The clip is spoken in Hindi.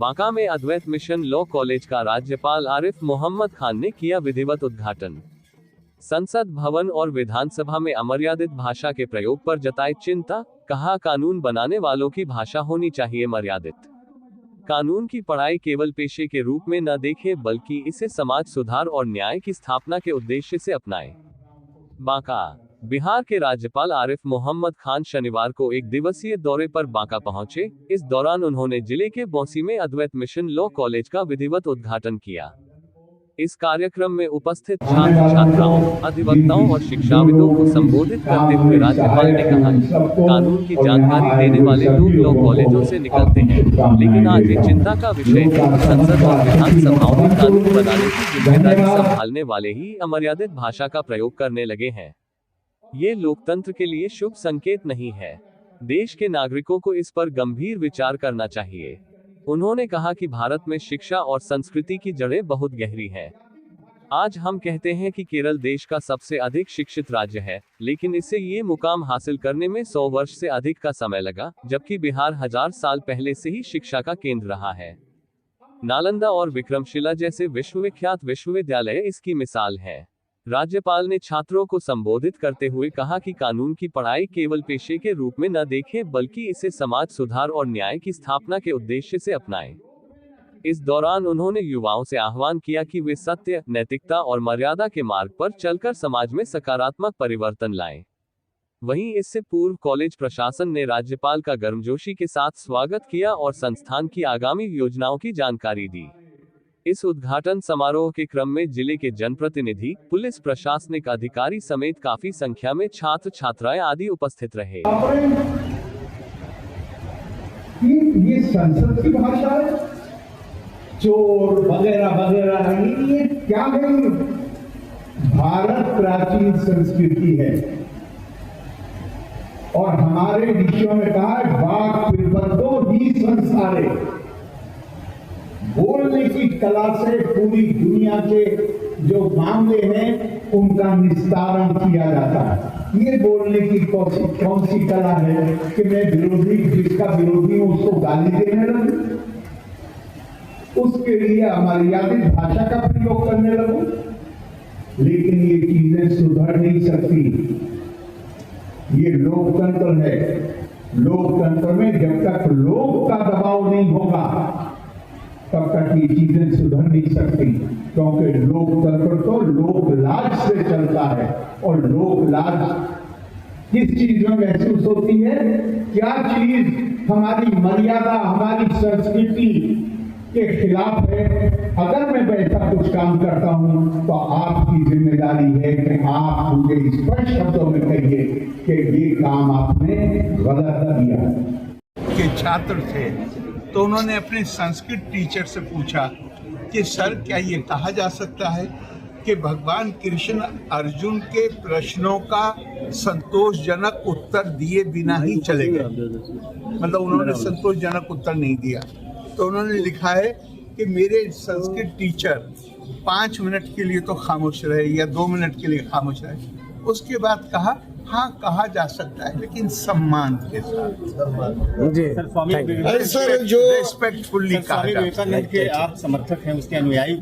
बांका में अद्वैत मिशन लॉ कॉलेज का राज्यपाल आरिफ मोहम्मद खान ने किया विधिवत उद्घाटन। संसद भवन और विधानसभा में अमर्यादित भाषा के प्रयोग पर जताई चिंता, कहा कानून बनाने वालों की भाषा होनी चाहिए मर्यादित। कानून की पढ़ाई केवल पेशे के रूप में न देखें बल्कि इसे समाज सुधार और न्याय की स्थापना के उद्देश्य से अपनाएं। बांका, बिहार के राज्यपाल आरिफ मोहम्मद खान शनिवार को एक दिवसीय दौरे पर बांका पहुंचे। इस दौरान उन्होंने जिले के बौंसी में अद्वैत मिशन लॉ कॉलेज का विधिवत उद्घाटन किया। इस कार्यक्रम में उपस्थित छात्र छात्राओं, अधिवक्ताओं और शिक्षाविदों को संबोधित करते हुए राज्यपाल ने कहा कि कानून की जानकारी देने वाले लोग लॉ कॉलेजों से निकलते हैं, लेकिन आज ये चिंता का विषय है कि संसद और विधानसभाओं में कानून बनाने की जिम्मेदारी संभालने वाले ही अमर्यादित भाषा का प्रयोग करने लगे हैं। ये लोकतंत्र के लिए शुभ संकेत नहीं है। देश के नागरिकों को इस पर गंभीर विचार करना चाहिए। उन्होंने कहा कि भारत में शिक्षा और संस्कृति की जड़ें बहुत गहरी हैं। आज हम कहते हैं कि केरल देश का सबसे अधिक शिक्षित राज्य है, लेकिन इसे ये मुकाम हासिल करने में 100 वर्ष से अधिक का समय लगा, जबकि बिहार 1000 साल पहले से ही शिक्षा का केंद्र रहा है। नालंदा और विक्रमशिला जैसे विश्वविख्यात विश्वविद्यालय इसकी मिसाल है। राज्यपाल ने छात्रों को संबोधित करते हुए कहा कि कानून की पढ़ाई केवल पेशे के रूप में न देखें बल्कि इसे समाज सुधार और न्याय की स्थापना के उद्देश्य से अपनाएं। इस दौरान उन्होंने युवाओं से आह्वान किया कि वे सत्य, नैतिकता और मर्यादा के मार्ग पर चलकर समाज में सकारात्मक परिवर्तन लाएं। वहीं इससे पूर्व कॉलेज प्रशासन ने राज्यपाल का गर्मजोशी के साथ स्वागत किया और संस्थान की आगामी योजनाओं की जानकारी दी। इस उद्घाटन समारोह के क्रम में जिले के जनप्रतिनिधि, पुलिस प्रशासनिक अधिकारी समेत काफी संख्या में छात्र छात्राएं आदि उपस्थित रहे। ये संसद की भाषा है, चोर वगैरह वगैरह, ये क्या है? भारत प्राचीन संस्कृति है और हमारे ऋषियों में कहा है वाक् पिबंधो हि संसारे। बोलने की कला से पूरी दुनिया के जो मामले हैं उनका निस्तारण किया जाता है। ये बोलने की कौन सी कला है कि मैं विरोधी, जिसका विरोधी हूं उसको गाली देने लगूं, उसके लिए अमर्यादित भाषा का प्रयोग करने लगूं। लेकिन ये चीजें सुधर नहीं सकती। ये लोकतंत्र है। लोकतंत्र में जब तक लोक का दबाव नहीं होगा तब तक ये चीजें सुधर नहीं सकती, क्योंकि लोकतंत्र तो लोक लाज से चलता है और लोक लाज किस चीज में महसूस होती है? क्या चीज हमारी मर्यादा, हमारी संस्कृति के खिलाफ है? अगर मैं वैसा कुछ काम करता हूं तो आपकी जिम्मेदारी है कि आप मुझे स्पष्ट शब्दों में कहिए कि ये काम आपने गलत किया। के छात्र थे तो उन्होंने अपने संस्कृत टीचर से पूछा कि सर, क्या ये कहा जा सकता है कि भगवान कृष्ण अर्जुन के प्रश्नों का संतोषजनक उत्तर दिए बिना ही चले गए? मतलब उन्होंने संतोषजनक उत्तर नहीं दिया। तो उन्होंने लिखा है कि मेरे संस्कृत टीचर 5 मिनट के लिए तो खामोश रहे या 2 मिनट के लिए खामोश रहे। उसके बाद कहा, हाँ कहा जा सकता है लेकिन सम्मान के साथ। जी सर, जो रिस्पेक्टफुल्ली कहा। स्वामी विवेकानंद के आप समर्थक हैं, उसके अनुयायी